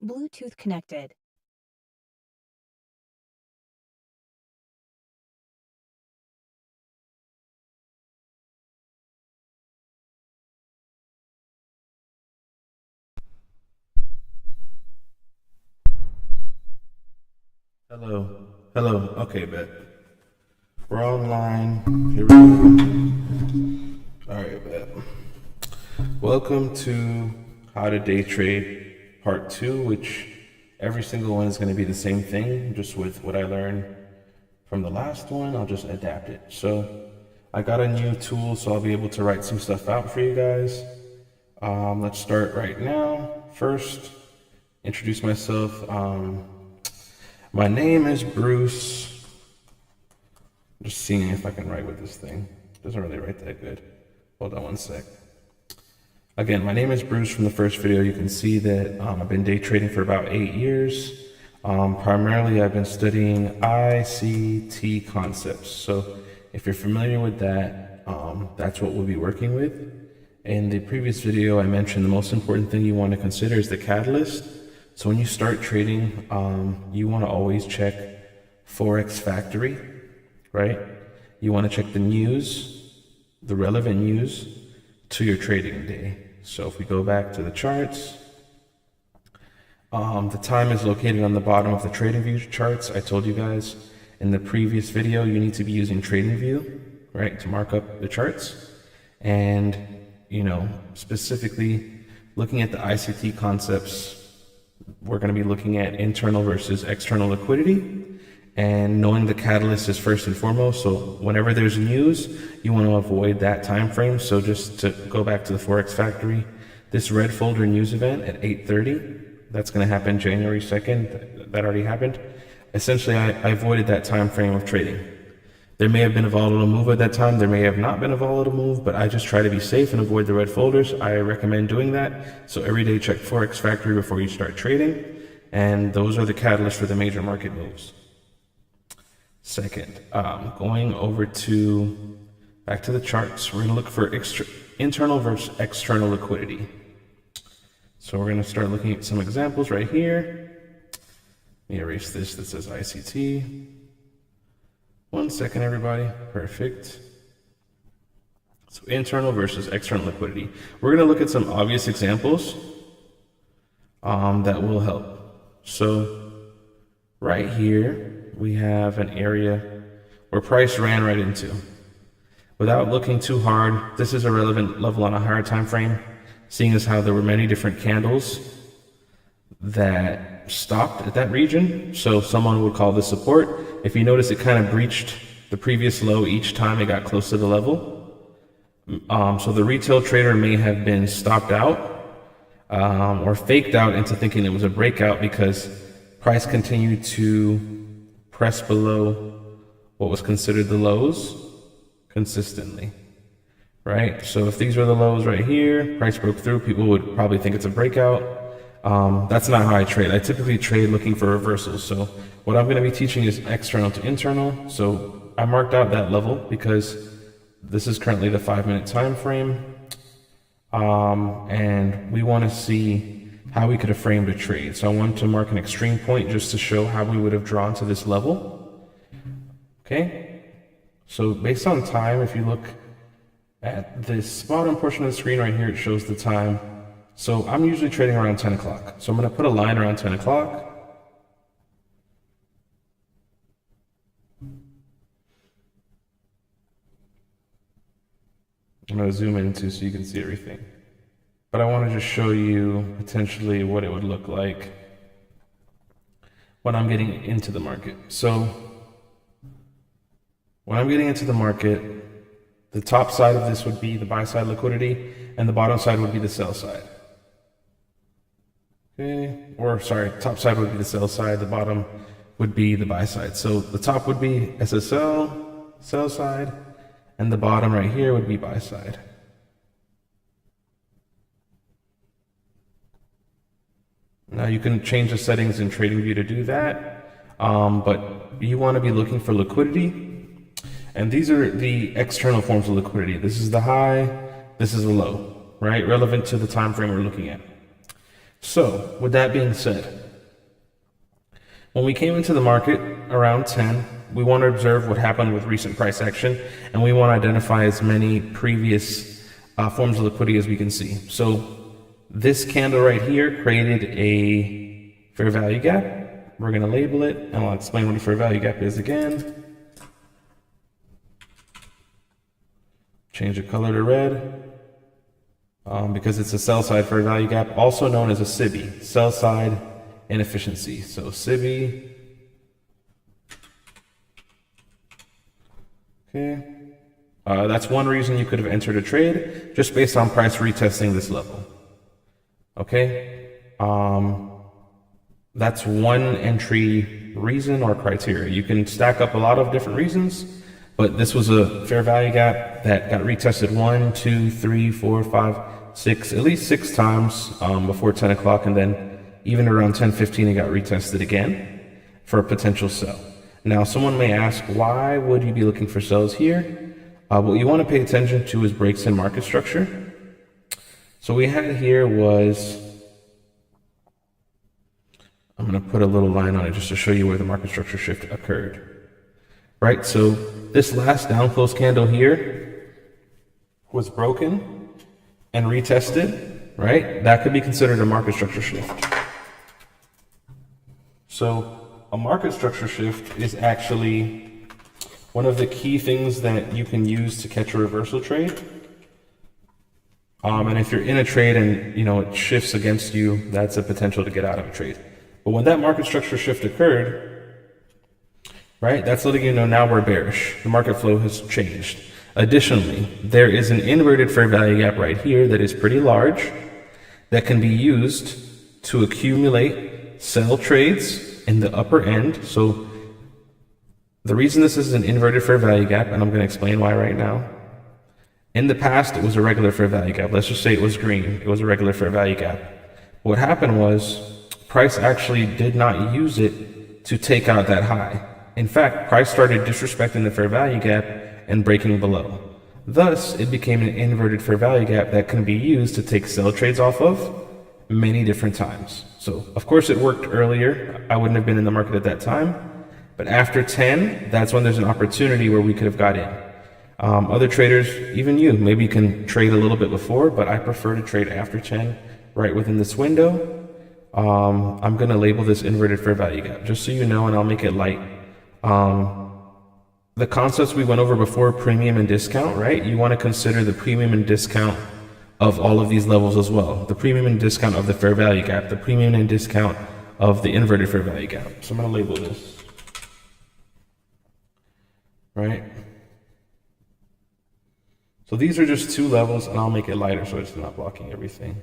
Bluetooth connected. Hello. Hello. Okay, bet. We're online. Here we go. All right, bet. Welcome to How to Day Trade Part 2, which every single one is going to be the same thing, just with what I learned from the last one. I'll just adapt it. So I got a new tool, so I'll be able to write some stuff out for you guys. Let's start right now. First, introduce myself. My name is Bruce. I'm just seeing if I can write with this thing. Doesn't really write that good. Hold on one sec. Again, my name is Bruce. From the first video, you can see that I've been day trading for about 8 years. Primarily, I've been studying ICT concepts. So if you're familiar with that, that's what we'll be working with. In the previous video, I mentioned the most important thing you want to consider is the catalyst. So when you start trading, you want to always check Forex Factory, right? You want to check the news, the relevant news to your trading day. So if we go back to the charts, the time is located on the bottom of the TradingView charts. I told you guys in the previous video, you need to be using TradingView, right, to mark up the charts. And, you know, specifically looking at the ICT concepts, we're going to be looking at internal versus external liquidity, and knowing the catalyst is first and foremost. So whenever there's news, you want to avoid that time frame. So just to go back to the Forex Factory, this red folder news event at 8:30, that's going to happen January 2nd. That already happened. Essentially, I avoided that time frame of trading. There may have been a volatile move at that time. There may have not been a volatile move, but I just try to be safe and avoid the red folders. I recommend doing that. So every day check Forex Factory before you start trading. And those are the catalysts for the major market moves. Second, going over to back to the charts, we're going to look for internal versus external liquidity. So we're going to start looking at some examples right here. Let me erase this that says ICT. 1 second, everybody. Perfect. So internal versus external liquidity. We're going to look at some obvious examples that will help. So right here, we have an area where price ran right into. Without looking too hard, this is a relevant level on a higher time frame, seeing as how there were many different candles that stopped at that region. So someone would call this support. If you notice, it kind of breached the previous low each time it got close to the level. So the retail trader may have been stopped out or faked out into thinking it was a breakout because price continued to press below what was considered the lows consistently, right? So if these were the lows right here, price broke through, people would probably think it's a breakout. That's not how I trade. I typically trade looking for reversals. So what I'm going to be teaching is external to internal. So I marked out that level because this is currently the 5-minute time frame. And we want to see how we could have framed a trade. So I wanted to mark an extreme point just to show how we would have drawn to this level. Okay. So based on time, if you look at this bottom portion of the screen right here, it shows the time. So I'm usually trading around 10 o'clock. So I'm going to put a line around 10 o'clock. I'm going to zoom in too so you can see everything. But I want to just show you potentially what it would look like when I'm getting into the market. So when I'm getting into the market, the top side of this would be the buy side liquidity and the bottom side would be the sell side. Okay, or sorry, top side would be the sell side, the bottom would be the buy side. So the top would be SSL, sell side, and the bottom right here would be buy side. Now you can change the settings in TradingView to do that, but you want to be looking for liquidity. And these are the external forms of liquidity. This is the high, this is the low, right? Relevant to the time frame we're looking at. So with that being said, when we came into the market around 10, we want to observe what happened with recent price action, and we want to identify as many previous forms of liquidity as we can see. So this candle right here created a fair value gap. We're going to label it, and I'll explain what a fair value gap is again. Change the color to red because it's a sell side fair value gap, also known as a SIBI, sell side inefficiency. So SIBI. Okay. That's one reason you could have entered a trade, just based on price retesting this level. Okay. That's one entry reason or criteria. You can stack up a lot of different reasons, but this was a fair value gap that got retested 1, 2, 3, 4, 5, 6, at least 6 times before 10 o'clock, and then even around 10:15 it got retested again for a potential sell. Now someone may ask, why would you be looking for sells here? What you want to pay attention to is breaks in market structure. So we had here was, I'm going to put a little line on it just to show you where the market structure shift occurred. Right, so this last down close candle here was broken and retested, right? That could be considered a market structure shift. So a market structure shift is actually one of the key things that you can use to catch a reversal trade. And if you're in a trade and it shifts against you, that's a potential to get out of a trade. But when that market structure shift occurred, right, that's letting you know now we're bearish. The market flow has changed. Additionally, there is an inverted fair value gap right here that is pretty large that can be used to accumulate sell trades in the upper end. So the reason this is an inverted fair value gap, and I'm going to explain why right now. In the past, it was a regular fair value gap. Let's just say it was green. It was a regular fair value gap. What happened was price actually did not use it to take out that high. In fact, price started disrespecting the fair value gap and breaking below. Thus, it became an inverted fair value gap that can be used to take sell trades off of many different times. So, of course, it worked earlier. I wouldn't have been in the market at that time. But after 10, that's when there's an opportunity where we could have got in. Other traders, even you, maybe you can trade a little bit before, but I prefer to trade after 10, right within this window. I'm going to label this inverted fair value gap, just so you know, and I'll make it light. The concepts we went over before, premium and discount, right? You want to consider the premium and discount of all of these levels as well. The premium and discount of the fair value gap, the premium and discount of the inverted fair value gap. So I'm going to label this, right? So these are just 2 levels, and I'll make it lighter so it's not blocking everything.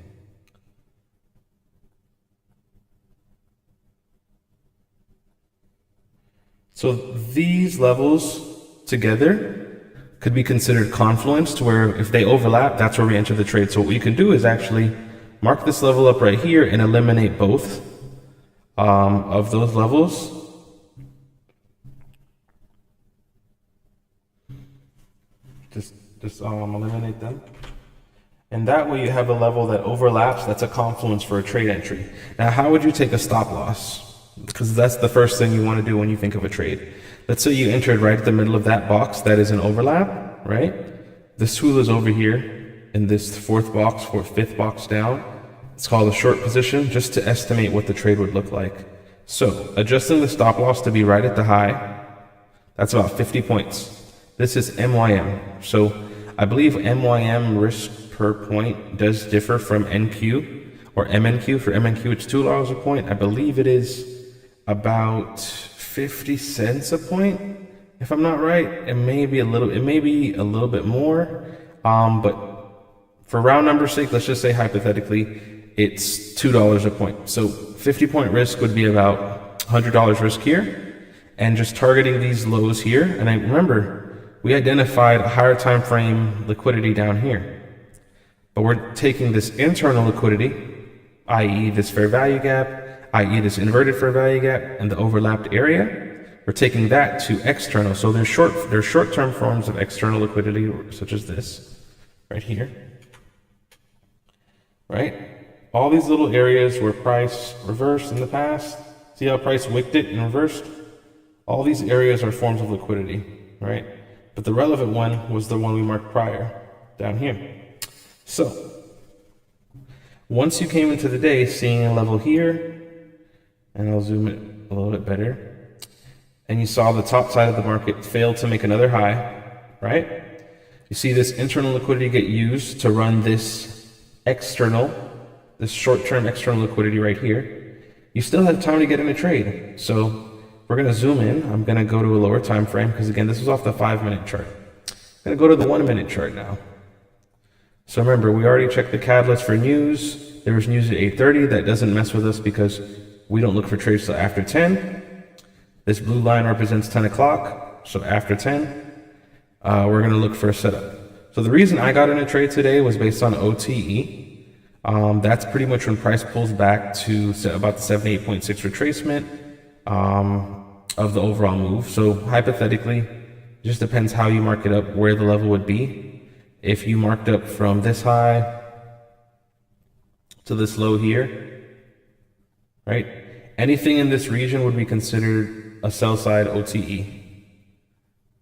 So these levels together could be considered confluence, to where if they overlap, that's where we enter the trade. So what we can do is actually mark this level up right here and eliminate both of those levels. Just eliminate them. And that way you have a level that overlaps, that's a confluence for a trade entry. Now, how would you take a stop loss? Because that's the first thing you want to do when you think of a trade. Let's say you entered right at the middle of that box that is an overlap, right? This tool is over here in this 4th box or 5th box down. It's called a short position, just to estimate what the trade would look like. So adjusting the stop loss to be right at the high, that's about 50 points. This is MYM. So I believe MYM risk per point does differ from NQ or MNQ. For MNQ, it's $2 a point. I believe it is about 50 cents a point, if I'm not right. It may be a little bit more, but for round number's sake, let's just say hypothetically it's $2 a point. So 50 point risk would be about $100 risk here, and just targeting these lows here. And I remember we identified a higher time frame liquidity down here, but we're taking this internal liquidity, i.e. this fair value gap, i.e. this inverted fair value gap and the overlapped area. We're taking that to external. So there's short-term forms of external liquidity, such as this right here, right? All these little areas where price reversed in the past, see how price wicked it and reversed? All these areas are forms of liquidity, right? But the relevant one was the one we marked prior, down here. So, once you came into the day seeing a level here, and I'll zoom it a little bit better, and you saw the top side of the market fail to make another high, right? You see this internal liquidity get used to run this short-term external liquidity right here. You still have time to get in a trade. So we're going to zoom in. I'm going to go to a lower time frame because again, this was off the 5-minute chart. I'm going to go to the 1-minute chart now. So remember, we already checked the catalyst for news. There was news at 8:30. That doesn't mess with us because we don't look for trades till after 10. This blue line represents 10 o'clock. So after 10, we're going to look for a setup. So the reason I got in a trade today was based on OTE. That's pretty much when price pulls back to about the 78.6 retracement of the overall move. So hypothetically, it just depends how you mark it up, where the level would be. If you marked up from this high to this low here, right? Anything in this region would be considered a sell side OTE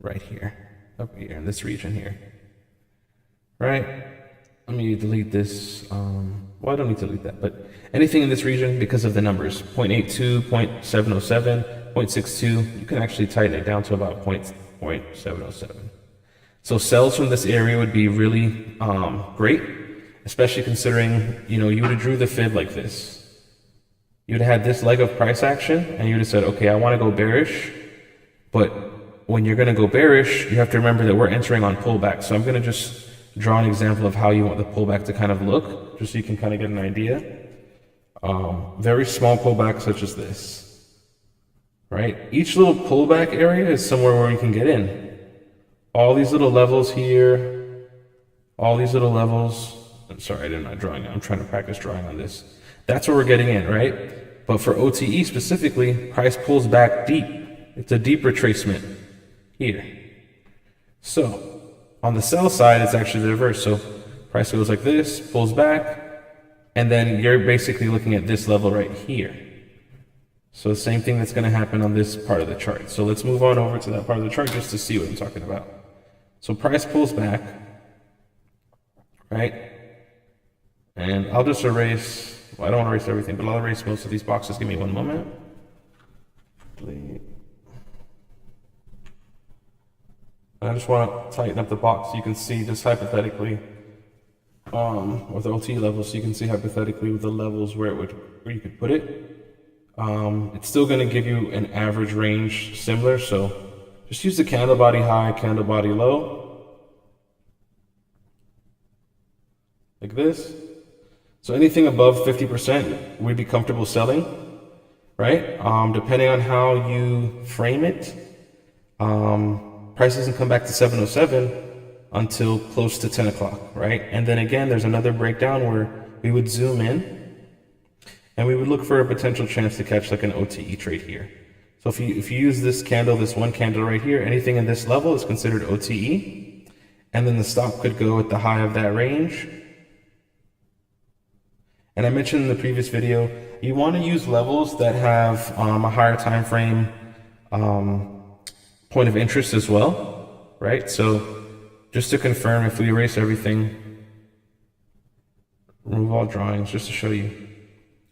right here, up here in this region here, right? Let me delete this. Well, I don't need to delete that, but anything in this region because of the numbers, 0.82, 0.707, 0.62, you can actually tighten it down to about 0.707. So sells from this area would be really great, especially considering, you would have drew the fib like this. You'd have had this leg of price action and you'd have said, okay, I want to go bearish, but when you're going to go bearish, you have to remember that we're entering on pullback. So I'm going to just draw an example of how you want the pullback to kind of look, just so you can kind of get an idea. Very small pullback such as this, right? Each little pullback area is somewhere where you can get in. All these little levels here, all these little levels. I'm sorry, I'm not drawing. I'm trying to practice drawing on this. That's where we're getting in, right? But for OTE specifically, price pulls back deep. It's a deep retracement here. So on the sell side, it's actually the reverse. So price goes like this, pulls back, and then you're basically looking at this level right here. So the same thing that's going to happen on this part of the chart. So let's move on over to that part of the chart just to see what I'm talking about. So price pulls back, right? And I'll just erase, well, I don't want to erase everything, but I'll erase most of these boxes. Give me one moment. I just want to tighten up the box so you can see just hypothetically with the OT levels, so you can see hypothetically with the levels where you could put it. It's still going to give you an average range similar, so just use the candle body high, candle body low, like this. So anything above 50% we'd be comfortable selling, right? Depending on how you frame it, price doesn't come back to 707 until close to 10 o'clock, right? And then again, there's another breakdown where we would zoom in and we would look for a potential chance to catch like an OTE trade here. So if you use this candle, this one candle right here, anything in this level is considered OTE. And then the stop could go at the high of that range. And I mentioned in the previous video, you want to use levels that have a higher time frame point of interest as well, right? So just to confirm, if we erase everything, remove all drawings just to show you.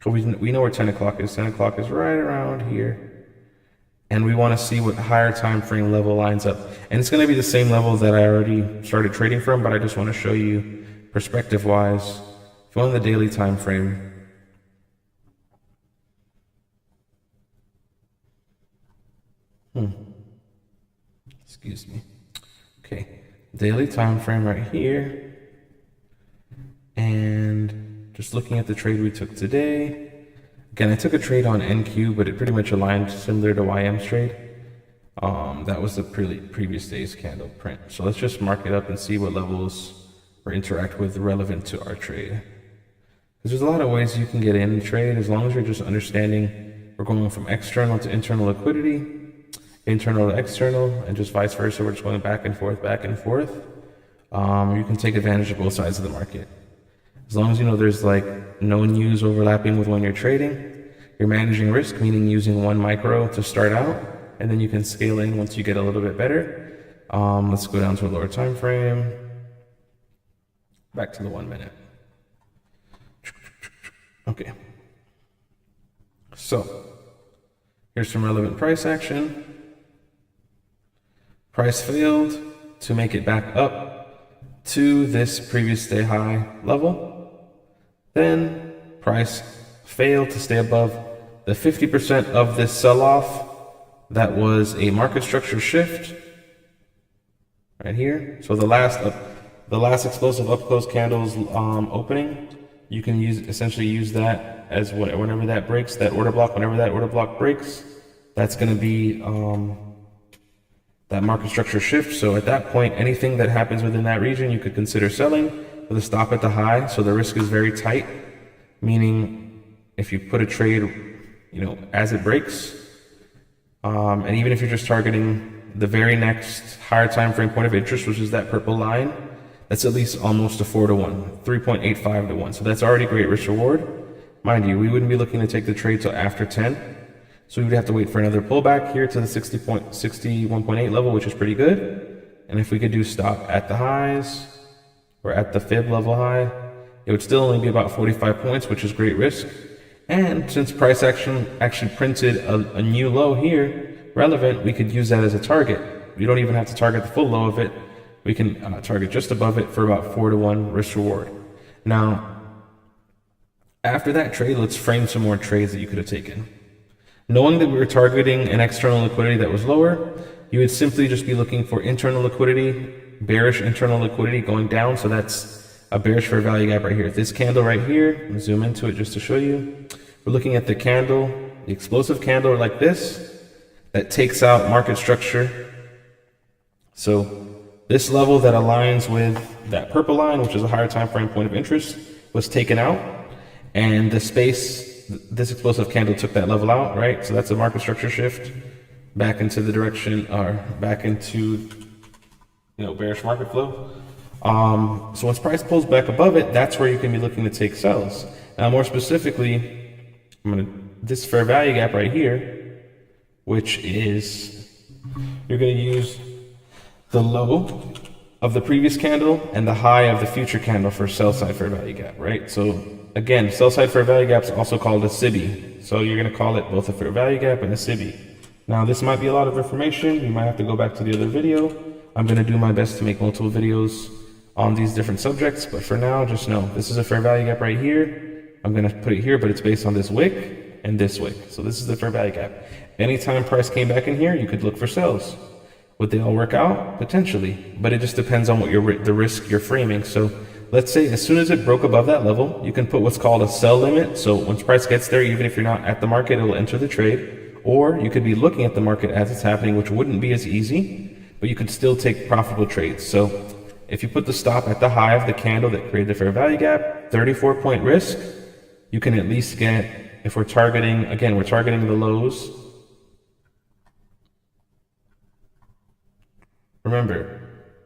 So we know where 10 o'clock is. 10 o'clock is right around here. And we want to see what higher time frame level lines up. And it's going to be the same level that I already started trading from, but I just want to show you perspective-wise. If you want the daily time frame, excuse me. Okay, daily time frame right here. And just looking at the trade we took today. Again, I took a trade on NQ, but it pretty much aligned similar to YM's trade. That was the previous day's candle print. So let's just mark it up and see what levels or interact with relevant to our trade. Because there's a lot of ways you can get in the trade as long as you're just understanding we're going from external to internal liquidity, internal to external, and just vice versa. We're just going back and forth, back and forth. You can take advantage of both sides of the market. As long as you know there's like no news overlapping with when you're trading, you're managing risk, meaning using one micro to start out, and then you can scale in once you get a little bit better. Let's go down to a lower time frame. Back to the 1 minute. Okay. So here's some relevant price action. Price failed to make it back up to this previous day high level. Then price failed to stay above the 50% of this sell-off. That was a market structure shift right here. So the last explosive up close candles opening, you can essentially use that as whenever that breaks, that order block, whenever that order block breaks, that's going to be that market structure shift. So at that point, anything that happens within that region, you could consider selling with a stop at the high. So the risk is very tight, meaning if you put a trade, as it breaks, and even if you're just targeting the very next higher time frame point of interest, which is that purple line, that's at least almost a 4 to 1, 3.85 to 1. So that's already great risk reward. Mind you, we wouldn't be looking to take the trade till after 10. So we would have to wait for another pullback here to the 61.8 level, which is pretty good. And if we could do stop at the highs or at the fib level high, it would still only be about 45 points, which is great risk. And since price action actually printed a new low here, relevant, we could use that as a target. We don't even have to target the full low of it. We can target just above it for about 4 to 1 risk reward. Now, after that trade, let's frame some more trades that you could have taken. Knowing that we were targeting an external liquidity that was lower, you would simply just be looking for internal liquidity, bearish internal liquidity going down. So that's a bearish fair value gap right here. This candle right here, I'm gonna zoom into it just to show you. We're looking at the candle, the explosive candle like this, that takes out market structure. So this level that aligns with that purple line, which is a higher time frame point of interest, was taken out. And the space, this explosive candle took that level out, right? So that's a market structure shift back into the direction, or back into, bearish market flow. So once price pulls back above it, that's where you can be looking to take sells. Now, more specifically, this fair value gap right here, which is, you're going to use the low of the previous candle and the high of the future candle for sell side fair value gap, right? So again, sell side fair value gap is also called a SIBI. So you're going to call it both a fair value gap and a SIBI. Now, this might be a lot of information. You might have to go back to the other video. I'm going to do my best to make multiple videos on these different subjects, but for now, just know this is a fair value gap right here. I'm going to put it here, but it's based on this wick and this wick. So this is the fair value gap. Anytime price came back in here, you could look for sells. Would they all work out? Potentially, but it just depends on what the risk you're framing. So let's say as soon as it broke above that level, you can put what's called a sell limit. So once price gets there, even if you're not at the market, it'll enter the trade. Or you could be looking at the market as it's happening, which wouldn't be as easy, but you could still take profitable trades. So if you put the stop at the high of the candle that created the fair value gap, 34-point risk, you can at least get, if we're targeting, again, we're targeting the lows. Remember,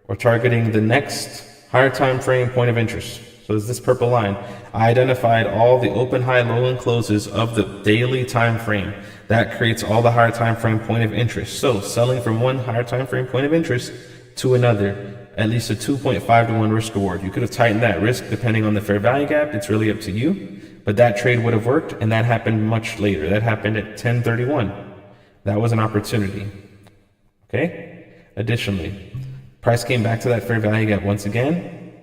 we're targeting the next higher time frame point of interest. So there's this purple line. I identified all the open, high, low, and closes of the daily time frame. That creates all the higher time frame point of interest. So selling from one higher time frame point of interest to another, at least a 2.5 to 1 risk reward. You could have tightened that risk depending on the fair value gap. It's really up to you. But that trade would have worked, and that happened much later. That happened at 10:31. That was an opportunity. Okay? Additionally, price came back to that fair value gap once again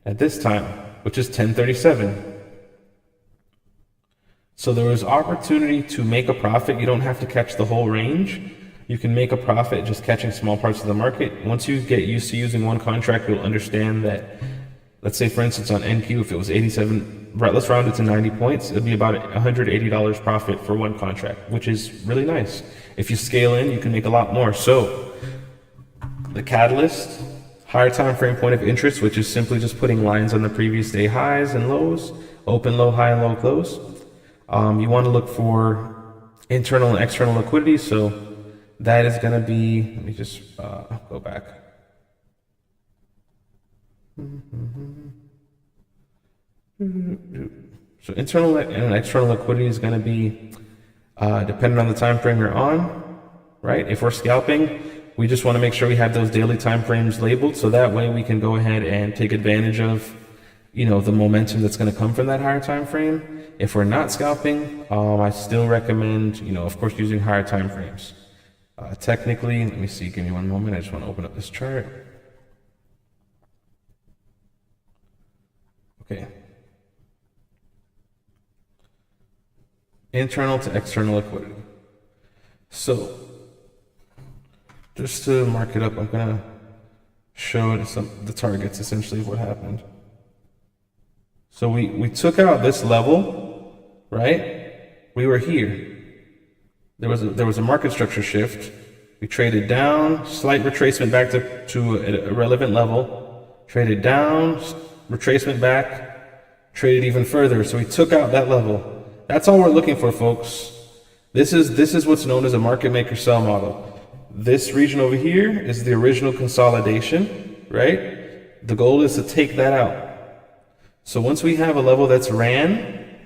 at this time, which is 10:37. So there was opportunity to make a profit. You don't have to catch the whole range. You can make a profit just catching small parts of the market. Once you get used to using one contract, you'll understand that, let's say for instance on NQ, if it was 87, right, let's round it to 90 points, it'd be about $180 profit for one contract, which is really nice. If you scale in, you can make a lot more. So the catalyst, higher time frame point of interest, which is simply just putting lines on the previous day highs and lows, open, low, high, and low, close. You want to look for internal and external liquidity. So that is going to be, let me just go back. So internal and external liquidity is going to be dependent on the time frame you're on, right? If we're scalping, we just want to make sure we have those daily time frames labeled, so that way we can go ahead and take advantage of, the momentum that's going to come from that higher time frame. If we're not scalping, I still recommend, of course, using higher time frames. Technically, let me see. Give me one moment. I just want to open up this chart. Okay. Internal to external liquidity. So, just to mark it up, I'm gonna show the targets essentially of what happened. So we took out this level, right? We were here. There was a market structure shift. We traded down, slight retracement back to a relevant level. Traded down, retracement back, traded even further. So we took out that level. That's all we're looking for, folks. This is what's known as a market maker sell model. This region over here is the original consolidation, right? The goal is to take that out. So once we have a level that's ran,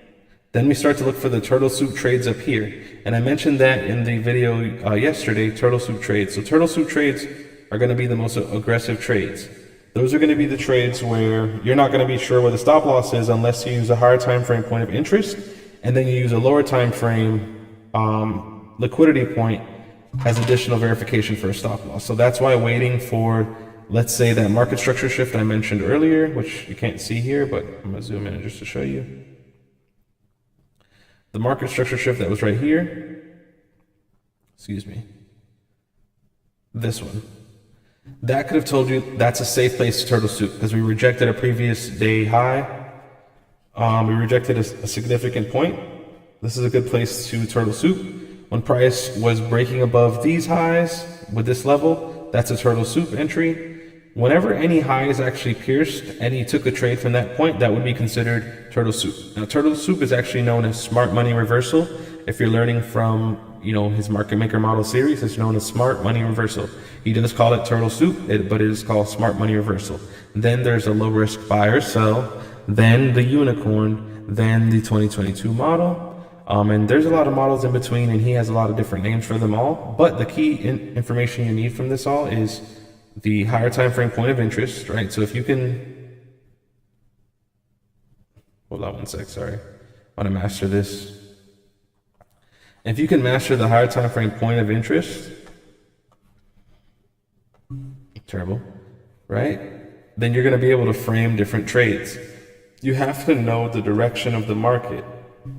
then we start to look for the turtle soup trades up here. And I mentioned that in the video yesterday, turtle soup trades. So turtle soup trades are going to be the most aggressive trades. Those are going to be the trades where you're not going to be sure where the stop loss is unless you use a higher time frame point of interest, and then you use a lower time frame liquidity point as additional verification for a stop loss. So that's why waiting for, let's say, that market structure shift I mentioned earlier, which you can't see here, but I'm going to zoom in just to show you. The market structure shift that was right here, excuse me, this one, that could have told you that's a safe place to turtle soup because we rejected a previous day high. We rejected a significant point. This is a good place to turtle soup. When price was breaking above these highs with this level, that's a turtle soup entry. Whenever any high is actually pierced and you took a trade from that point, that would be considered turtle soup. Now, turtle soup is actually known as smart money reversal. If you're learning from, his market maker model series, it's known as smart money reversal. He does call it turtle soup, but it is called smart money reversal. Then there's a low risk buy or sell, then the unicorn, then the 2022 model. And there's a lot of models in between, and he has a lot of different names for them all. But the key information you need from this all is the higher time frame point of interest, right? So if you can, hold on one sec, sorry. I want to master this. If you can master the higher time frame point of interest, terrible, right? Then you're going to be able to frame different trades. You have to know the direction of the market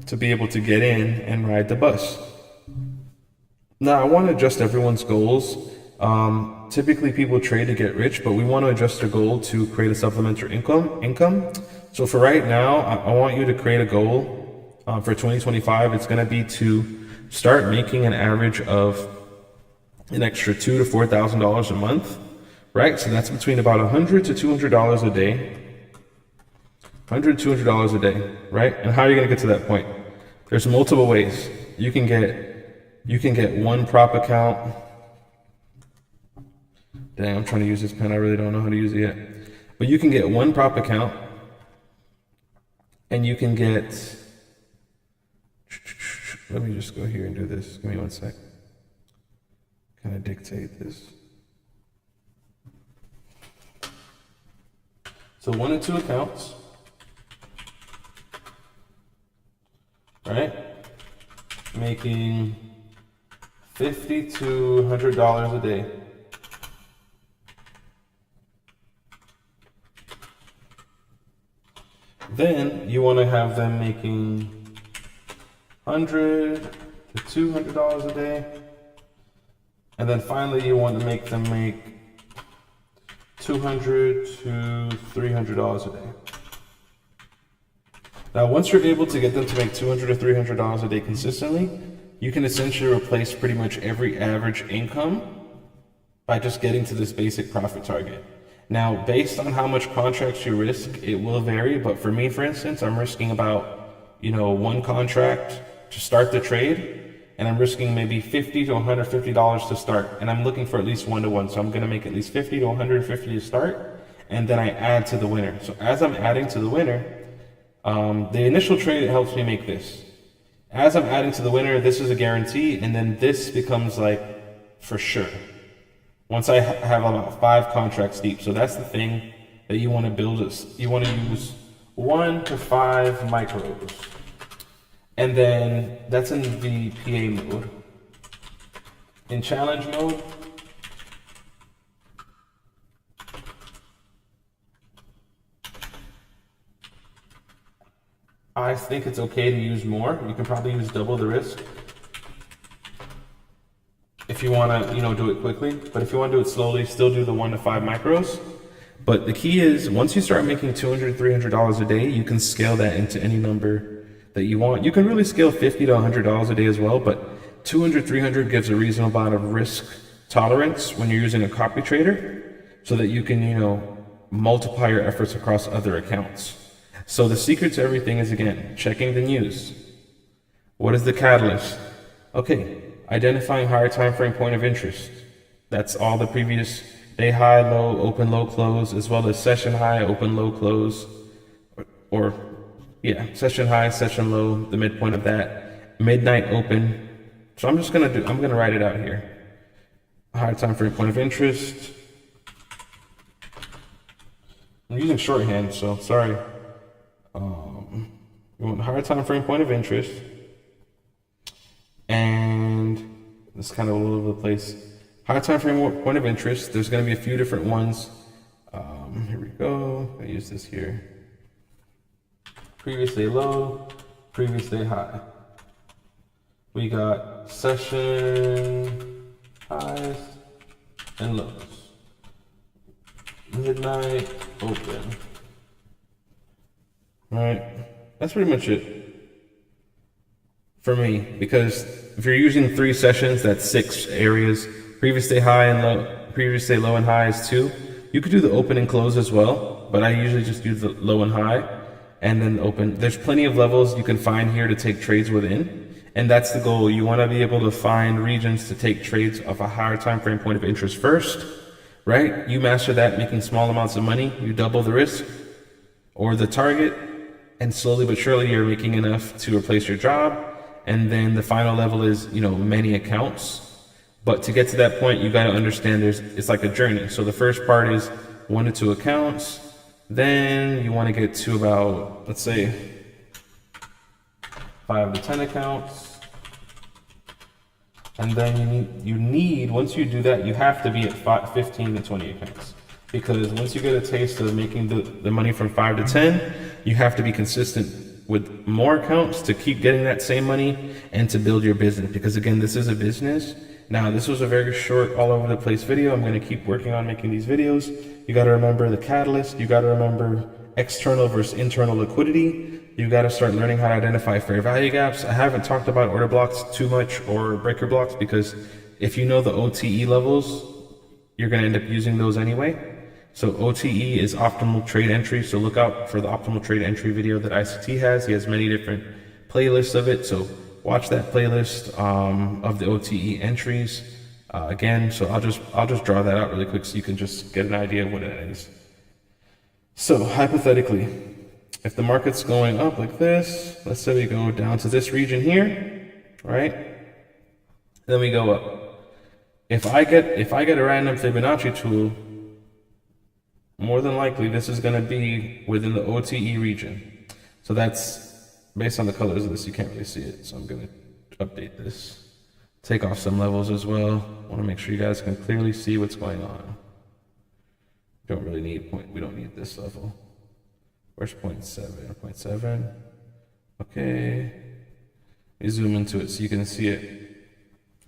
to be able to get in and ride the bus. Now, I want to adjust everyone's goals. Typically, people trade to get rich, but we want to adjust our goal to create a supplementary income. So for right now, I want you to create a goal for 2025. It's going to be to start making an average of an extra $2,000 to $4,000 a month, right? So that's between about $100 to $200 a day. $100 to $200 a day, right? And how are you going to get to that point? There's multiple ways. You can get one prop account. Dang, I'm trying to use this pen. I really don't know how to use it yet. But you can get one prop account, and you can get. Let me just go here and do this. Give me one sec. Kind of dictate this. So 1 and 2 accounts. Right? Making $50 to $100 a day. Then you want to have them making $100 to $200 a day. And then finally you want to make them make $200 to $300 a day. Now, once you're able to get them to make $200 to $300 a day consistently, you can essentially replace pretty much every average income by just getting to this basic profit target. Now, based on how much contracts you risk, it will vary. But for me, for instance, I'm risking about, one contract to start the trade, and I'm risking maybe $50 to $150 to start. And I'm looking for at least 1 to 1. So I'm going to make at least $50 to $150 to start, and then I add to the winner. So as I'm adding to the winner, The initial trade, it helps me make this. As I'm adding to the winner, this is a guarantee, and then this becomes like for sure. Once I have about 5 contracts deep. So that's the thing that you want to build. You want to use 1 to 5 micros. And then that's in the PA mode. In challenge mode, I think it's okay to use more. You can probably use double the risk if you want to, do it quickly. But if you want to do it slowly, still do the 1 to 5 micros. But the key is, once you start making $200, $300 a day, you can scale that into any number that you want. You can really scale $50 to $100 a day as well, but 200, 300 gives a reasonable amount of risk tolerance when you're using a copy trader, so that you can, multiply your efforts across other accounts. So the secret to everything is, again, checking the news. What is the catalyst? Okay, identifying higher time frame point of interest. That's all the previous day high, low, open, low, close, as well as session high, open, low, close, or session high, session low, the midpoint of that, midnight open. So I'm gonna write it out here. Higher time frame point of interest. I'm using shorthand, so sorry. We want higher time frame point of interest, and it's kind of all over the place. Higher time frame point of interest. There's going to be a few different ones. Here we go. I use this here. Previous day low, previous day high. We got session highs and lows. Midnight open. All right, that's pretty much it for me, because if you're using 3 sessions, that's 6 areas. Previous day high and low, previous day low and high is 2. You could do the open and close as well, but I usually just do the low and high and then open. There's plenty of levels you can find here to take trades within, and that's the goal. You want to be able to find regions to take trades off a higher time frame point of interest first, right? You master that, making small amounts of money, you double the risk or the target, and slowly but surely you're making enough to replace your job. And then the final level is, many accounts. But to get to that point, you got to understand it's like a journey. So the first part is 1 to 2 accounts. Then you want to get to about, let's say, 5 to 10 accounts. And then you need, once you do that, you have to be at 15 to 20 accounts. Because once you get a taste of making the money from 5 to 10, you have to be consistent with more accounts to keep getting that same money and to build your business. Because again, this is a business. Now, this was a very short, all over the place video. I'm going to keep working on making these videos. You got to remember the catalyst. You got to remember external versus internal liquidity. You got to start learning how to identify fair value gaps. I haven't talked about order blocks too much or breaker blocks, because if you know the OTE levels, you're going to end up using those anyway. So OTE is optimal trade entry. So look out for the optimal trade entry video that ICT has. He has many different playlists of it. So watch that playlist of the OTE entries again. So I'll just draw that out really quick so you can just get an idea of what it is. So hypothetically, if the market's going up like this, let's say we go down to this region here, right? Then we go up. If I get a random Fibonacci tool, more than likely this is going to be within the OTE region. So that's based on the colors of this, you can't really see it. So I'm going to update this, take off some levels as well. I want to make sure you guys can clearly see what's going on. Don't really need we don't need this level. Where's 0.7? 0.7. Okay. We zoom into it so you can see it.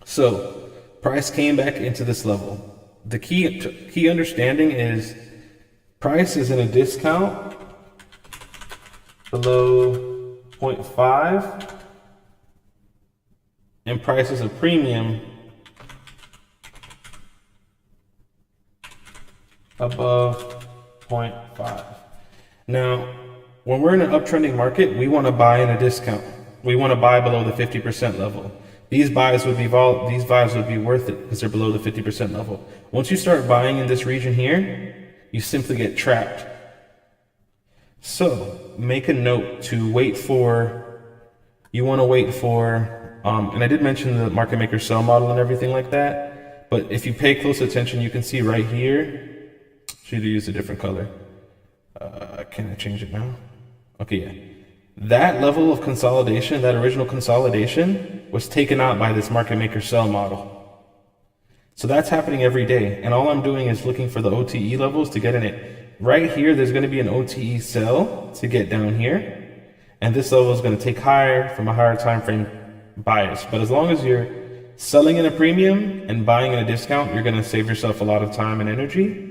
So price came back into this level. The key understanding is price is in a discount below 0.5, and price is a premium above 0.5. Now, when we're in an uptrending market, we want to buy in a discount. We want to buy below the 50% level. These buys would be worth it because they're below the 50% level. Once you start buying in this region here, you simply get trapped. So make a note to wait for, you want to wait for, and I did mention the market maker sell model and everything like that, but if you pay close attention, you can see right here, should have used a different color. Can I change it now? Okay, yeah. That level of consolidation, that original consolidation, was taken out by this market maker sell model. So that's happening every day. And all I'm doing is looking for the OTE levels to get in it. Right here, there's going to be an OTE sell to get down here. And this level is going to take higher from a higher time frame bias. But as long as you're selling in a premium and buying in a discount, you're going to save yourself a lot of time and energy.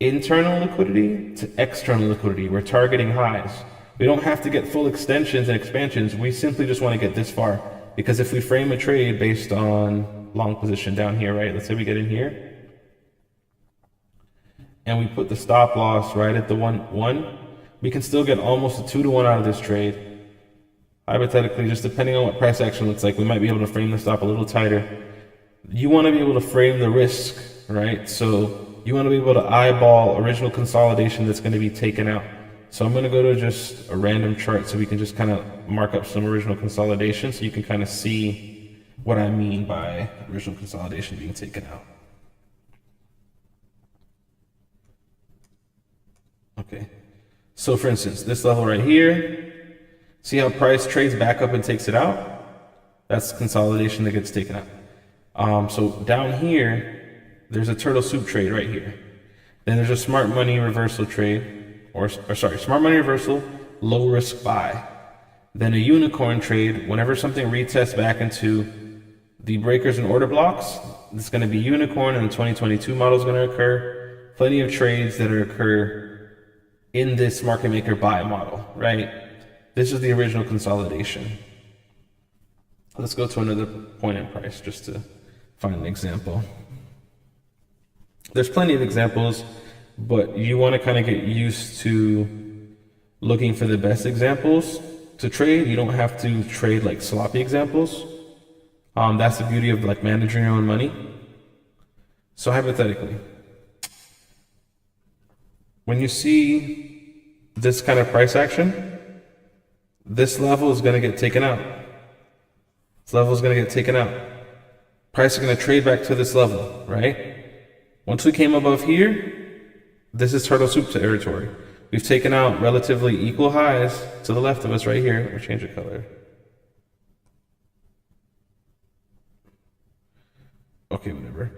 Internal liquidity to external liquidity. We're targeting highs. We don't have to get full extensions and expansions. We simply just want to get this far. Because if we frame a trade based on long position down here, right? Let's say we get in here and we put the stop loss right at the 1, we can still get almost a 2-to-1 out of this trade. Hypothetically, just depending on what price action looks like, we might be able to frame the stop a little tighter. You want to be able to frame the risk, right? So you want to be able to eyeball original consolidation that's going to be taken out. So I'm going to go to just a random chart so we can just kind of mark up some original consolidation so you can kind of see what I mean by original consolidation being taken out. Okay, so for instance, this level right here, see how price trades back up and takes it out? That's consolidation that gets taken out. So down here, there's a turtle soup trade right here. Then there's a smart money reversal trade, or sorry, smart money reversal, low risk buy. Then a unicorn trade, whenever something retests back into the breakers and order blocks, it's going to be unicorn, and the 2022 model is going to occur. Plenty of trades that occur in this market maker buy model, right? This is the original consolidation. Let's go to another point in price just to find an example. There's plenty of examples, but you want to kind of get used to looking for the best examples to trade. You don't have to trade like sloppy examples. That's the beauty of like managing your own money. So hypothetically, when you see this kind of price action, this level is going to get taken out. This level is going to get taken out. Price is going to trade back to this level, right? Once we came above here, this is turtle soup territory. We've taken out relatively equal highs to the left of us right here. We'll change the color. Okay, whatever.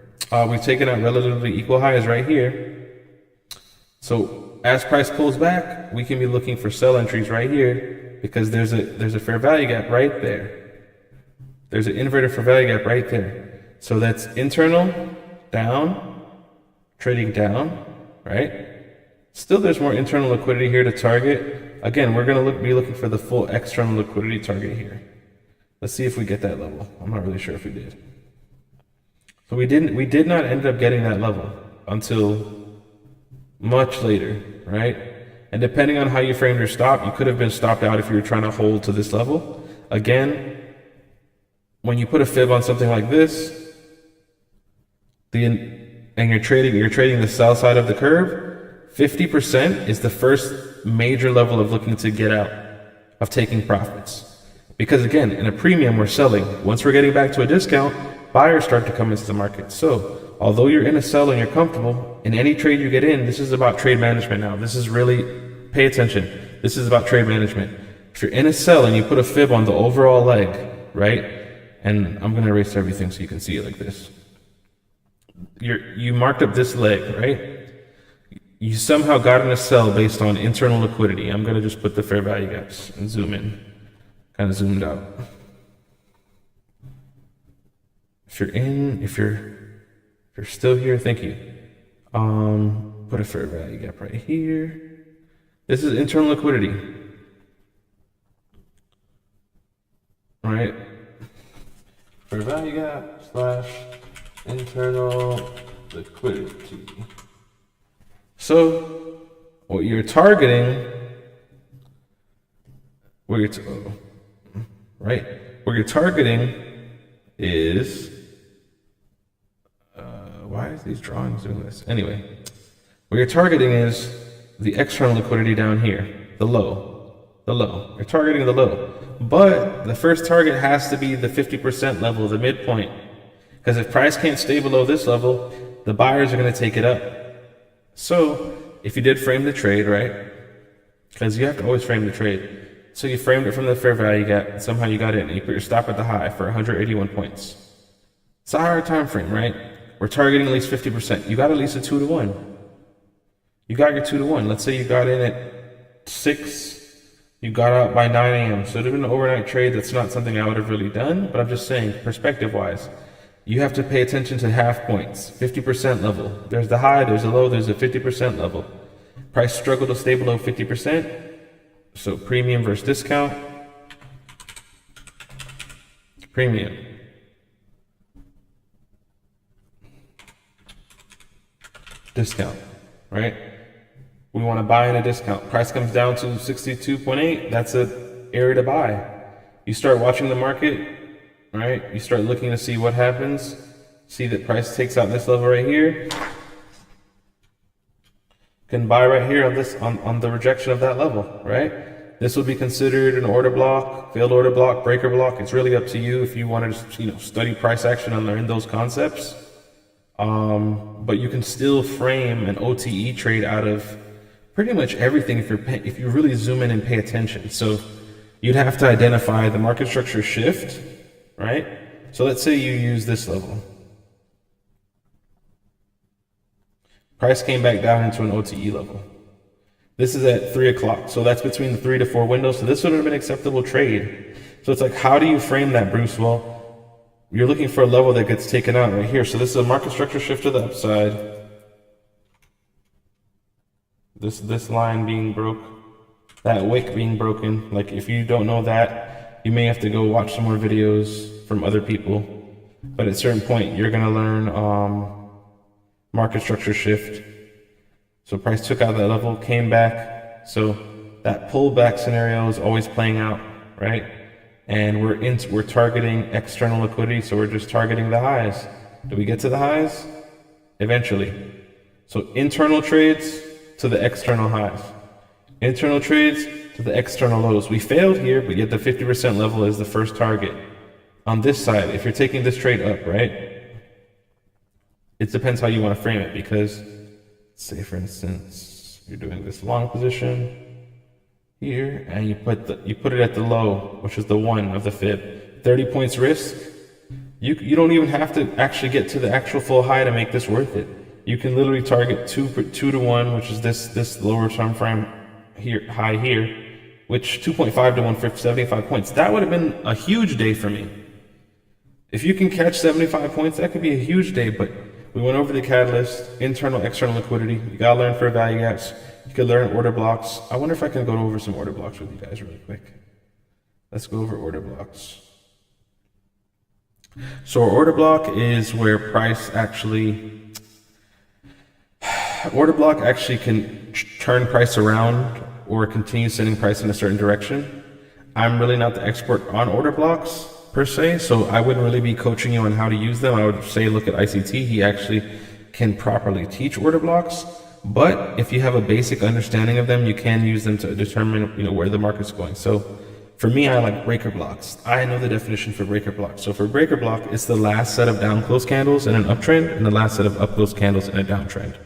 We've taken out relatively equal highs right here. So as price pulls back, we can be looking for sell entries right here because there's a fair value gap right there. There's an inverted fair value gap right there. So that's internal, down, trading down, right? Still, there's more internal liquidity here to target. Again, we're going to be looking for the full external liquidity target here. Let's see if we get that level. I'm not really sure if we did. So we did not end up getting that level until much later, right? And depending on how you framed your stop, you could have been stopped out if you were trying to hold to this level. Again, when you put a fib on something like this, and you're trading the sell side of the curve, 50% is the first major level of looking to get out, of taking profits. Because again, in a premium, we're selling. Once we're getting back to a discount, buyers start to come into the market. So although you're in a sell and you're comfortable, in any trade you get in, this is about trade management now. This is really, pay attention. This is about trade management. If you're in a sell and you put a fib on the overall leg, right? And I'm going to erase everything so you can see it like this. You marked up this leg, right? You somehow got in a sell based on internal liquidity. I'm going to just put the fair value gaps and zoom in. Kind of zoomed out. If you're still here, thank you. Put a fair value gap right here. This is internal liquidity. All right. Fair value gap / internal liquidity. So what you're targeting, what you're targeting is, why is these drawings doing this? Anyway, what you're targeting is the external liquidity down here, the low. You're targeting the low. But the first target has to be the 50% level, the midpoint. Because if price can't stay below this level, the buyers are going to take it up. So if you did frame the trade, right? Because you have to always frame the trade. So you framed it from the fair value gap, somehow you got in, and you put your stop at the high for 181 points. It's a higher time frame, right? We're targeting at least 50%. You got at least a 2-to-1. You got your 2-to-1. Let's say you got in at 6, you got out by 9 a.m. So it would have been an overnight trade. That's not something I would have really done, but I'm just saying, perspective-wise, you have to pay attention to half points, 50% level. There's the high, there's the low, there's a 50% level. Price struggled to stay below 50%. So premium versus discount. Premium. Discount, right? We want to buy in a discount. Price comes down to 62.8. That's an area to buy. You start watching the market, right? You start looking to see what happens. See that price takes out this level right here. Can buy right here on this on the rejection of that level, right? This would be considered an order block, failed order block, breaker block. It's really up to you if you want to study price action and learn those concepts. But you can still frame an OTE trade out of pretty much everything if you really zoom in and pay attention. So you'd have to identify the market structure shift, right? So let's say you use this level. Price came back down into an OTE level. This is at 3 o'clock. So that's between the 3 to 4 windows. So this would have been an acceptable trade. So it's like, how do you frame that, Bruce? Well, you're looking for a level that gets taken out right here. So this is a market structure shift to the upside. This line being broke, that wick being broken. Like, if you don't know that, you may have to go watch some more videos from other people. But at a certain point, you're going to learn market structure shift. So price took out that level, came back. So that pullback scenario is always playing out, right? And we're targeting external liquidity, so we're just targeting the highs. Do we get to the highs? Eventually. So internal trades to the external highs. Internal trades to the external lows. We failed here, but yet the 50% level is the first target. On this side, if you're taking this trade up, right? It depends how you want to frame it, because say for instance, you're doing this long position here and you put it at the low, which is the 1 of the fib. 30 points risk. You don't even have to actually get to the actual full high to make this worth it. You can literally target 2 to 1, which is this lower time frame here, high here, which 2.5 to 1 for 75 points. That would have been a huge day for me. If you can catch 75 points, that could be a huge day. But we went over the catalyst, internal, external liquidity. You gotta learn fair value gaps. You can learn order blocks. I wonder if I can go over some order blocks with you guys really quick. Let's go over order blocks. So our order block is where price actually, order block actually can turn price around or continue sending price in a certain direction. I'm really not the expert on order blocks per se, so I wouldn't really be coaching you on how to use them. I would say look at ICT. He actually can properly teach order blocks, but if you have a basic understanding of them, you can use them to determine where the market's going. So for me, I like breaker blocks. I know the definition for breaker blocks. So for breaker block, it's the last set of down close candles in an uptrend and the last set of up close candles in a downtrend.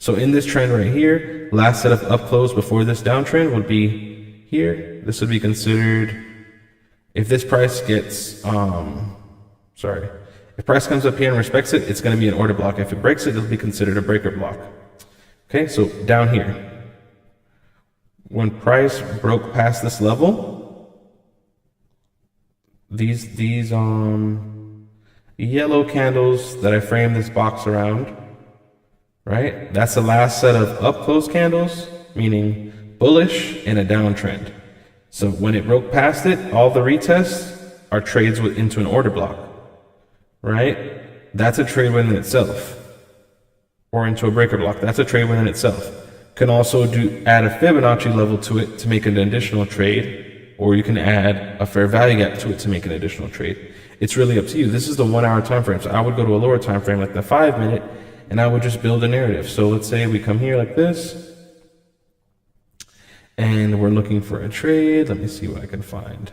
So in this trend right here, last set of up close before this downtrend would be here. This would be considered, if this price gets, if price comes up here and respects it, it's going to be an order block. If it breaks it, it'll be considered a breaker block. Okay, so down here, when price broke past this level, these yellow candles that I framed this box around, right? That's the last set of up close candles, meaning bullish in a downtrend. So when it broke past it, all the retests are trades into an order block, right? That's a trade within itself. Or into a breaker block. That's a trade within itself. Can also add a Fibonacci level to it to make an additional trade, or you can add a fair value gap to it to make an additional trade. It's really up to you. This is the 1 hour time frame. So I would go to a lower time frame like the 5 minute, and I would just build a narrative. So let's say we come here like this. and we're looking for a trade. Let me see what I can find.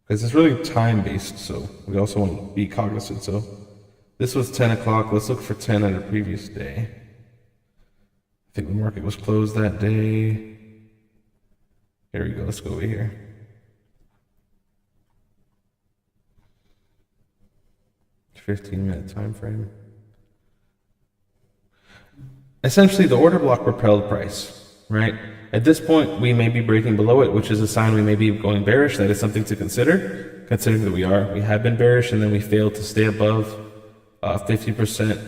Because it's really time-based, so we also want to be cognizant. So this was 10 o'clock. Let's look for 10 on the previous day. I think the market was closed that day. Here we go. Let's go over here. $15-minute time frame. Essentially, the order block propelled price, right? At this point, we may be breaking below it, which is a sign we may be going bearish. That is something to consider, considering that we have been bearish, and then we failed to stay above 50%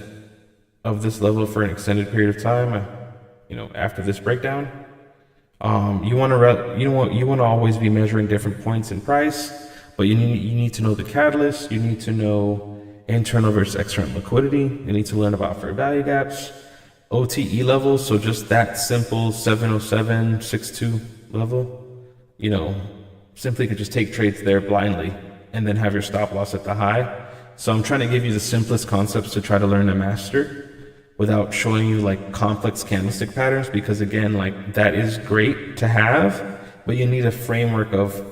of this level for an extended period of time. After this breakdown, you want to always be measuring different points in price, but you need to know the catalyst. You need to know internal versus external liquidity. You need to learn about fair value gaps, OTE levels. So just that simple 707, 62 level, simply could just take trades there blindly and then have your stop loss at the high. So I'm trying to give you the simplest concepts to try to learn and master without showing you like complex candlestick patterns, because again, like that is great to have, but you need a framework of,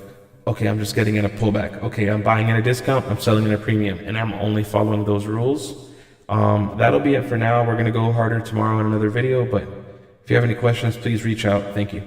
okay, I'm just getting in a pullback. Okay, I'm buying in a discount, I'm selling in a premium, and I'm only following those rules. That'll be it for now. We're going to go harder tomorrow in another video, but if you have any questions, please reach out. Thank you.